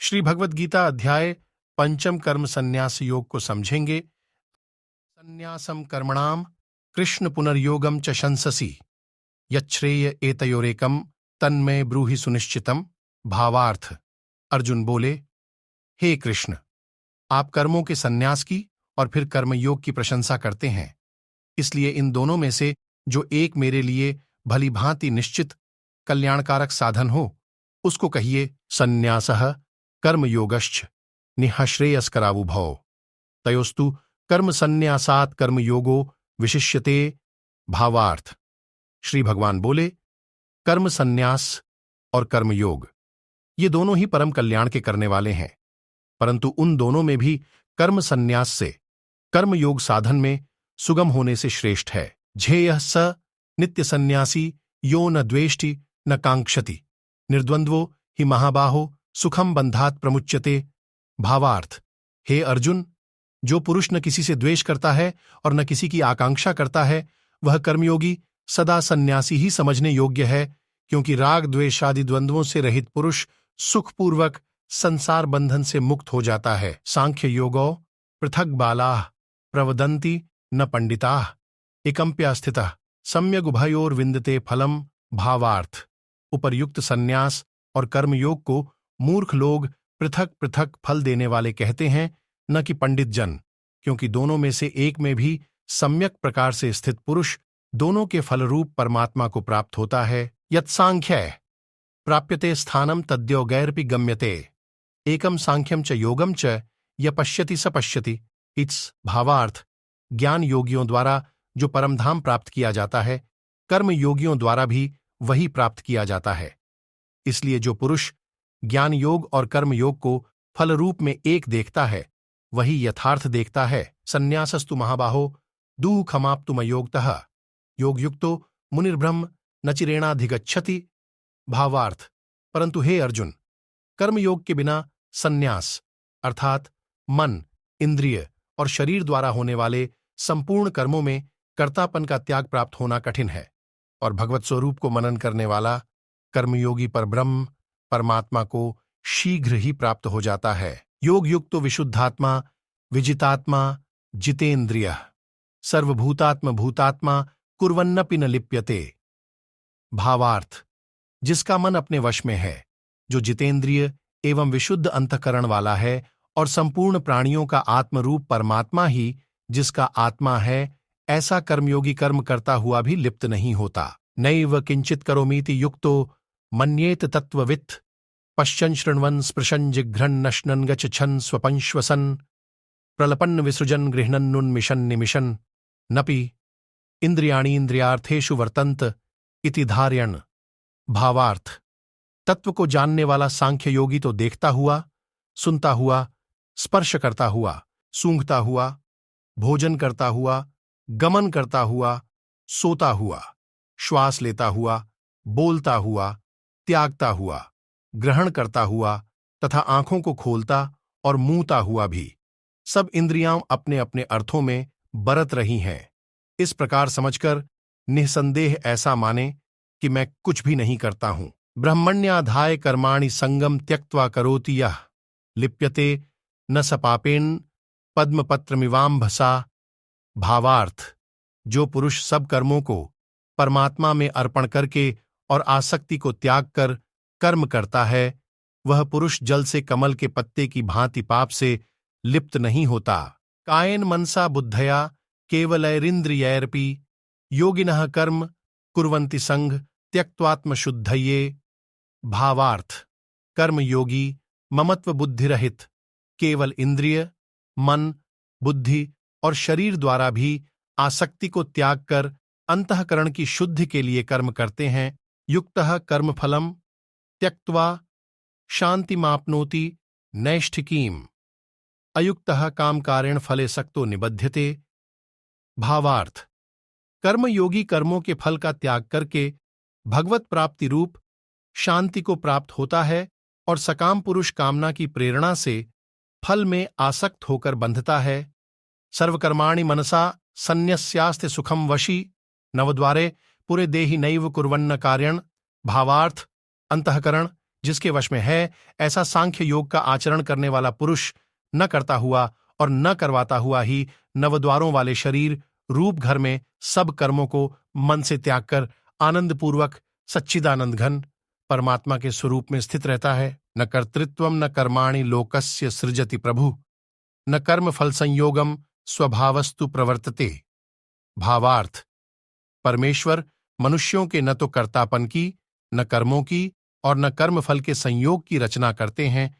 श्री भगवद गीता अध्याय पंचम कर्म संन्यास योग को समझेंगे। संन्यासम कर्मणाम कृष्ण पुनर्योगम च शंससि यच्छ्रेय एतयोरेकम तन्मय ब्रूहि सुनिश्चितम। भावार्थ। अर्जुन बोले, हे कृष्ण, आप कर्मों के संन्यास की और फिर कर्मयोग की प्रशंसा करते हैं, इसलिए इन दोनों में से जो एक मेरे लिए भली भांति निश्चित कल्याणकारक साधन हो उसको कहिए। संन्यासः कर्मयोगश्च निःश्रेयस्करावुभौ तयोस्तु कर्म संन्यासात् कर्मयोगो विशिष्यते। भावार्थ। श्री भगवान बोले, कर्म संन्यास और कर्मयोग ये दोनों ही परम कल्याण के करने वाले हैं, परंतु उन दोनों में भी कर्म संन्यास से कर्मयोग साधन में सुगम होने से श्रेष्ठ है। झेयः स नित्य संन्यासी यो न द्वेष्टि न कांक्षति निर्द्वंद्वो हि महाबाहो सुखम बंधात प्रमुच्यते। भावार्थ। हे अर्जुन, जो पुरुष न किसी से द्वेष करता है और न किसी की आकांक्षा करता है, वह कर्मयोगी सदा सन्यासी ही समझने योग्य है, क्योंकि राग द्वेषादि द्वंद्वों से रहित पुरुष सुखपूर्वक संसार बंधन से मुक्त हो जाता है। सांख्य योगो पृथक बालाः प्रवदन्ति न पंडिताः एकम्प्यास्थितः सम्यग् उभयोर विन्दते फलम। भावार्थ। उपर्युक्त संन्यास और कर्मयोग को मूर्ख लोग पृथक पृथक फल देने वाले कहते हैं, न कि पंडित जन, क्योंकि दोनों में से एक में भी सम्यक प्रकार से स्थित पुरुष दोनों के फलरूप परमात्मा को प्राप्त होता है। यत्सांख्य प्राप्यते स्थानम तद्योगैरपि गम्यते एकम सांख्यम च योगम च य पश्यति स पश्यति। इट्स। भावार्थ। ज्ञान योगियों द्वारा जो परमधाम प्राप्त किया जाता है, कर्म योगियों द्वारा भी वही प्राप्त किया जाता है। इसलिए जो पुरुष ज्ञान योग और कर्म योग को फल रूप में एक देखता है, वही यथार्थ देखता है। संन्यासस्तु महाबाहो दुःखमाप्तुमयोक्तः योगयुक्तो मुनिर्ब्रह्म न चिरेणाधिगच्छति। भावार्थ। परंतु हे अर्जुन, कर्मयोग के बिना संन्यास अर्थात मन, इंद्रिय और शरीर द्वारा होने वाले संपूर्ण कर्मों में कर्तापन का त्याग प्राप्त होना कठिन है, और भगवत स्वरूप को मनन करने वाला कर्मयोगी पर ब्रह्म परमात्मा को शीघ्र ही प्राप्त हो जाता है। योग युक्तो विशुद्धात्मा विजितात्मा जितेन्द्रियः सर्वभूतात्म भूतात्मा कुर्वन्नपि न लिप्यते। भावार्थ। जिसका मन अपने वश में है, जो जितेंद्रिय एवं विशुद्ध अंतःकरण वाला है, और संपूर्ण प्राणियों का आत्मरूप परमात्मा ही जिसका आत्मा है, ऐसा कर्मयोगी कर्म करता हुआ भी लिप्त नहीं होता। नैव किंचित करोमीति युक्तो मन्येत तत्त्ववित् पश्यन् शृण्वन् स्पृशन् जिघ्रन् नश्नन् गच्छन् स्वपन् श्वसन् प्रलपन् विसृजन् गृह्णन्नुन्मिषन् निमिषन् नपि इंद्रियाणीन्द्रियार्थेषु वर्तन्त इति धारयन्। भावार्थ। तत्व को जानने वाला सांख्य योगी तो देखता हुआ, सुनता हुआ, स्पर्श करता हुआ, सूंघता हुआ, भोजन करता हुआ, गमन करता हुआ, सोता हुआ, श्वास लेता हुआ, बोलता हुआ, त्यागता हुआ, ग्रहण करता हुआ तथा आंखों को खोलता और मूता हुआ भी सब इंद्रियां अपने अपने अर्थों में बरत रही हैं। इस प्रकार समझकर निसंदेह ऐसा माने कि मैं कुछ भी नहीं करता हूं। ब्रह्मण्याधाय कर्माणि संगम त्यक्त्वा करोति यः लिप्यते न स पापेन पद्मपत्रमिवाम्भसा। भावार्थ। जो पुरुष सब कर्मों को परमात्मा में अर्पण करके और आसक्ति को त्याग कर कर्म करता है, वह पुरुष जल से कमल के पत्ते की भांति पाप से लिप्त नहीं होता। कायेन मनसा बुद्धया केवलैरिन्द्रियैरपि योगिनः कर्म कुर्वन्ति संग त्यक्त्वात्मशुद्धये। भावार्थ। कर्म योगी ममत्व बुद्धि रहित केवल इंद्रिय, मन, बुद्धि और शरीर द्वारा भी आसक्ति को त्याग कर अंतःकरण की शुद्धि के लिए कर्म करते हैं। युक्तः कर्मफलम त्यक्त्वा शांतिमाप्नोति नैष्ठिकीम् अयुक्तः कामकारेण फले सक्तो निबध्यते। भावार्थ। कर्मयोगी कर्मों के फल का त्याग करके भगवत प्राप्ति रूप शांति को प्राप्त होता है, और सकाम पुरुष कामना की प्रेरणा से फल में आसक्त होकर बंधता है। सर्वकर्माणि मनसा सन्न्यस्यास्ते सुखम वशी नवद्वारे पुरे देहि नैव कुर्वन्न कार्यं। भावार्थ। अंतःकरण जिसके वश में है, ऐसा सांख्य योग का आचरण करने वाला पुरुष न करता हुआ और न करवाता हुआ ही नवद्वारों वाले शरीर रूप घर में सब कर्मों को मन से त्याग कर आनंदपूर्वक सच्चिदानंद घन परमात्मा के स्वरूप में स्थित रहता है। न कर्तृत्वम न कर्माणि लोकस्य सृजति प्रभु, न कर्म फल संयोगम स्वभावस्तु प्रवर्तते। भावार्थ, परमेश्वर मनुष्यों के न तो कर्तापन की, न कर्मों की और न कर्म फल के संयोग की रचना करते हैं,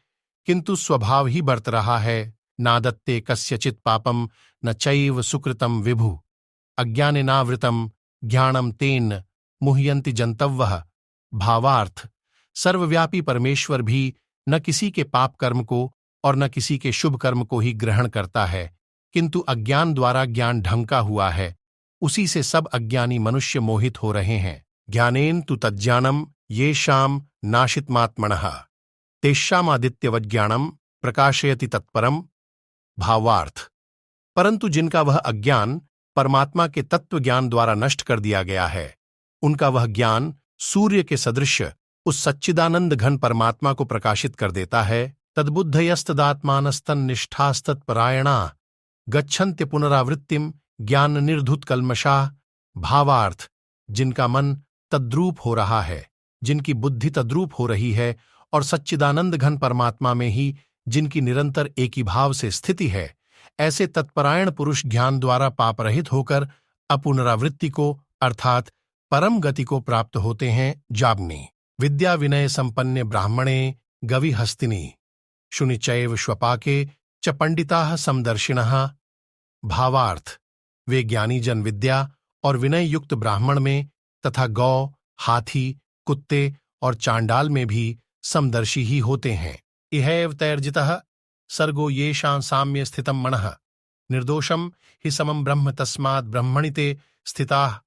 किंतु स्वभाव ही बरत रहा है। नादत्ते कस्यचित् पापम न चैव सुकृतम विभु, अज्ञानेनावृतम ज्ञानम तेन मुह्यन्ति जंतवः। भावार्थ, सर्वव्यापी परमेश्वर भी न किसी के पाप कर्म को और न किसी के शुभ कर्म को ही ग्रहण करता है, किंतु अज्ञान द्वारा ज्ञान ढंका हुआ है, उसी से सब अज्ञानी मनुष्य मोहित हो रहे हैं। ज्ञानेन तु तज्ज्ञानम येषाम नाशितमात्मनः तेषामादित्यवज्ञानम प्रकाशयति तत्परम। भावार्थ, परंतु जिनका वह अज्ञान परमात्मा के तत्व ज्ञान द्वारा नष्ट कर दिया गया है, उनका वह ज्ञान सूर्य के सदृश उस सच्चिदानंद घन परमात्मा को प्रकाशित कर देता है। तद्बुद्धयस्तदात्मानस्तन्निष्ठास्तत्परायणा गच्छन्त्य पुनरावृत्तिम ज्ञान निर्धुतकल्मषाः। भावार्थ, जिनका मन तद्रूप हो रहा है, जिनकी बुद्धि तद्रूप हो रही है और सच्चिदानंद घन परमात्मा में ही जिनकी निरंतर एकी भाव से स्थिति है, ऐसे तत्परायण पुरुष ज्ञान द्वारा पापरहित होकर अपुनरावृत्ति को अर्थात परम गति को प्राप्त होते हैं। जाग्नि विद्या विनय संपन्ने ब्राह्मणे गवि हस्तिनी शुनिचैव श्वपाके च पंडिताः समदर्शिनः। भावार्थ, वे ज्ञानी जन विद्या और विनय युक्त ब्राह्मण में तथा गौ, हाथी, कुत्ते और चांडाल में भी समदर्शी ही होते हैं। इहैव तैर्जितः सर्गो येषां साम्ये स्थितं मनः निर्दोषम हि समं ब्रह्म तस्माद् ब्रह्मणि ते स्थिताः।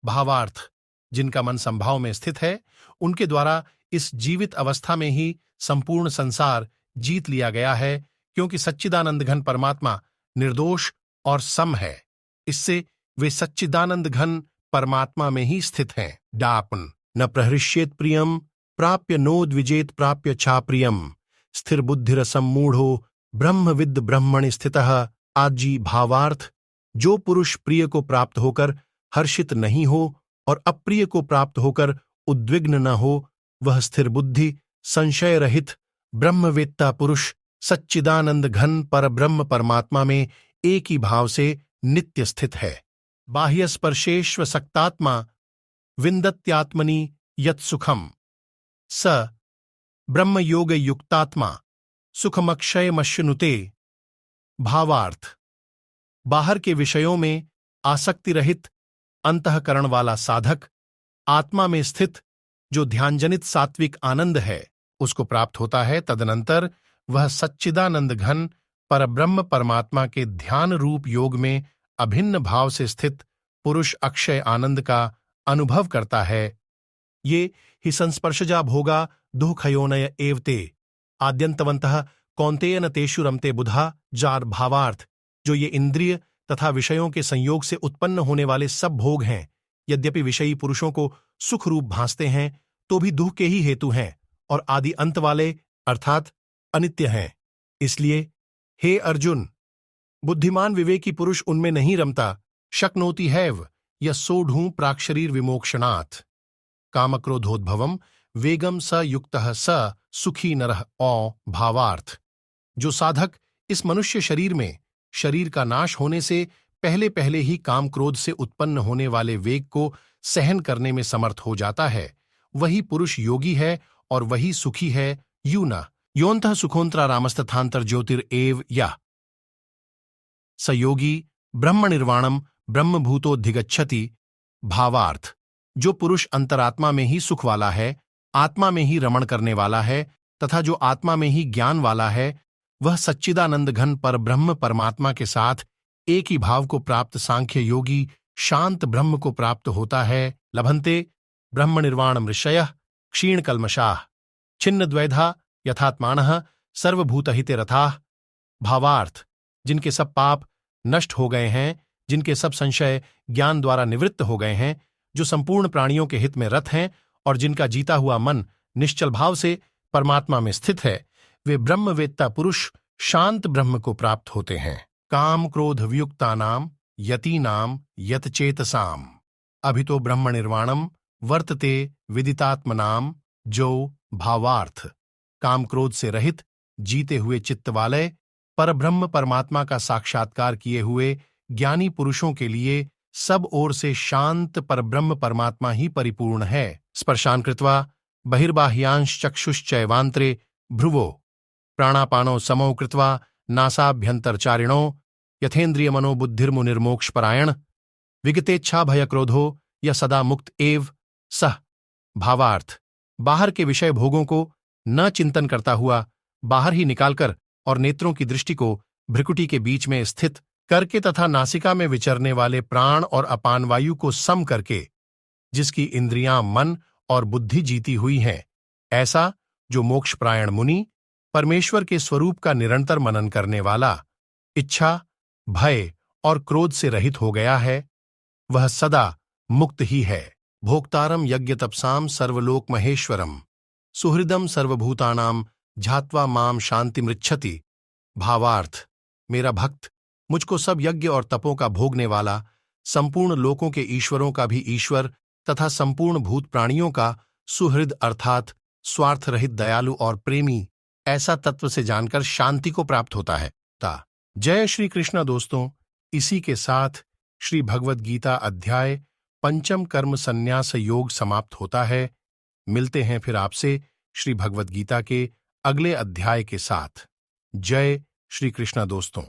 भावार्थ, जिनका मन संभाव में स्थित है, उनके द्वारा इस जीवित अवस्था में ही संपूर्ण संसार जीत लिया गया है, क्योंकि सच्चिदानंद घन परमात्मा निर्दोष और सम है। इससे वे सच्चिदानंद घन परमात्मा में ही स्थित हैं। डापन न प्रहृष्येत प्रियम प्राप्य नोद्विजेत प्राप्य छाप्रियम स्थिर बुद्धिरसम मूढ़ो ब्रह्मविद् ब्रह्मणि स्थितः। आजी। भावार्थ, जो पुरुष प्रिय को प्राप्त होकर हर्षित नहीं हो और अप्रिय को प्राप्त होकर उद्विग्न न हो, वह स्थिर बुद्धि संशय रहित ब्रह्मवेत्ता पुरुष सच्चिदानंद घन पर ब्रह्म परमात्मा में एक ही भाव से नित्य स्थित है। बाह्य स्पर्शेष्व सक्तात्मा विन्दत्यात्मनि यत् सुखम स ब्रह्म योग युक्तात्मा सुखमक्षयमश्नुते। भावार्थ, बाहर के विषयों में आसक्ति रहित अंतःकरण वाला साधक आत्मा में स्थित जो ध्यानजनित सात्विक आनंद है उसको प्राप्त होता है। तदनंतर वह सच्चिदानंद घन परब्रह्म परमात्मा के ध्यान रूप योग में अभिन्न भाव से स्थित पुरुष अक्षय आनंद का अनुभव करता है। ये हि संस्पर्शजा भोगा दुःखयोनय एवते आद्यंतवंतः कौन्तेय न तेषु रमते बुधा। जार। भावार्थ, जो ये इंद्रिय तथा विषयों के संयोग से उत्पन्न होने वाले सब भोग हैं, यद्यपि विषयी पुरुषों को सुख रूप भासते हैं, तो भी दुख के ही हेतु हैं और आदि अंत वाले अर्थात अनित्य हैं। इसलिए हे अर्जुन, बुद्धिमान विवेकी पुरुष उनमें नहीं रमता। शक्नोति हैव यः सोढ़ूं प्राक्शरीर विमोक्षणात् कामक्रोधोद्भवम वेगम स युक्तः स सुखी नरः। औ। भावार्थ, जो साधक इस मनुष्य शरीर में शरीर का नाश होने से पहले पहले ही काम क्रोध से उत्पन्न होने वाले वेग को सहन करने में समर्थ हो जाता है, वही पुरुष योगी है और वही सुखी है। यूना योऽन्तः सुखोऽन्तरा रामस्तथान्तर ज्योतिरेव या स योगी ब्रह्म निर्वाणम ब्रह्मभूतोऽधिगच्छति। भावार्थ, जो पुरुष अंतरात्मा में ही सुख वाला है, आत्मा में ही रमण करने वाला है तथा जो आत्मा में ही ज्ञान वाला है, वह सच्चिदानंद घन पर ब्रह्म परमात्मा के साथ एक ही भाव को प्राप्त सांख्य योगी शांत ब्रह्म को प्राप्त होता है। लभन्ते ब्रह्म निर्वाणम ऋषयः क्षीण कल्मषाः छिन्न द्वैधा यथात्मानः सर्वभूतहिते रथाः। भावार्थ, जिनके सब पाप नष्ट हो गए हैं, जिनके सब संशय ज्ञान द्वारा निवृत्त हो गए हैं, जो संपूर्ण प्राणियों के हित में रथ हैं और जिनका जीता हुआ मन निश्चल भाव से परमात्मा में स्थित है, वे ब्रह्मवेत्ता पुरुष शांत ब्रह्म को प्राप्त होते हैं। काम क्रोध वियुक्तानाम यतीनाम यतचेतसाम अभितो ब्रह्म निर्वाणम वर्तते विदितात्मनाम। जो भावार्थ काम क्रोध से रहित जीते हुए चित्त वाले परब्रह्म परमात्मा का साक्षात्कार किए हुए ज्ञानी पुरुषों के लिए सब ओर से शांत परब्रह्म परमात्मा ही परिपूर्ण है। स्पर्शान कृत्वा बहिर्बाह्यांश चक्षुश्चैवांतरे भ्रुवो प्राणापानो समौ कृत्वा नासाभ्यंतरचारिणो यथेन्द्रिय मनोबुद्धिर्मुनिर्मोक्ष परायण विगतेच्छा भय क्रोधो या सदा मुक्त एव सह। भावार्थ बाहर के विषय भोगों को न चिंतन करता हुआ बाहर ही निकालकर और नेत्रों की दृष्टि को भ्रिकुटी के बीच में स्थित करके तथा नासिका में विचरने वाले प्राण और अपान वायु को सम करके जिसकी इंद्रियां मन और बुद्धि जीती हुई हैं, ऐसा जो मोक्षप्रायण मुनि परमेश्वर के स्वरूप का निरंतर मनन करने वाला इच्छा भय और क्रोध से रहित हो गया है, वह सदा मुक्त ही है। भोक्तारम यज्ञ तपसाम सर्वलोक महेश्वरम सुहृदम सर्वभूतानाम झात्वा माम शांति मृच्छति। भावार्थ मेरा भक्त मुझको सब यज्ञ और तपों का भोगने वाला, संपूर्ण लोकों के ईश्वरों का भी ईश्वर तथा संपूर्ण भूत प्राणियों का सुहृद अर्थात स्वार्थ रहित दयालु और प्रेमी, ऐसा तत्व से जानकर शांति को प्राप्त होता है। जय श्री कृष्ण। दोस्तों, इसी के साथ श्री भगवद गीता अध्याय पंचम कर्म संन्यास योग समाप्त होता है। मिलते हैं फिर आपसे श्री भगवद गीता के अगले अध्याय के साथ। जय श्री कृष्ण दोस्तों।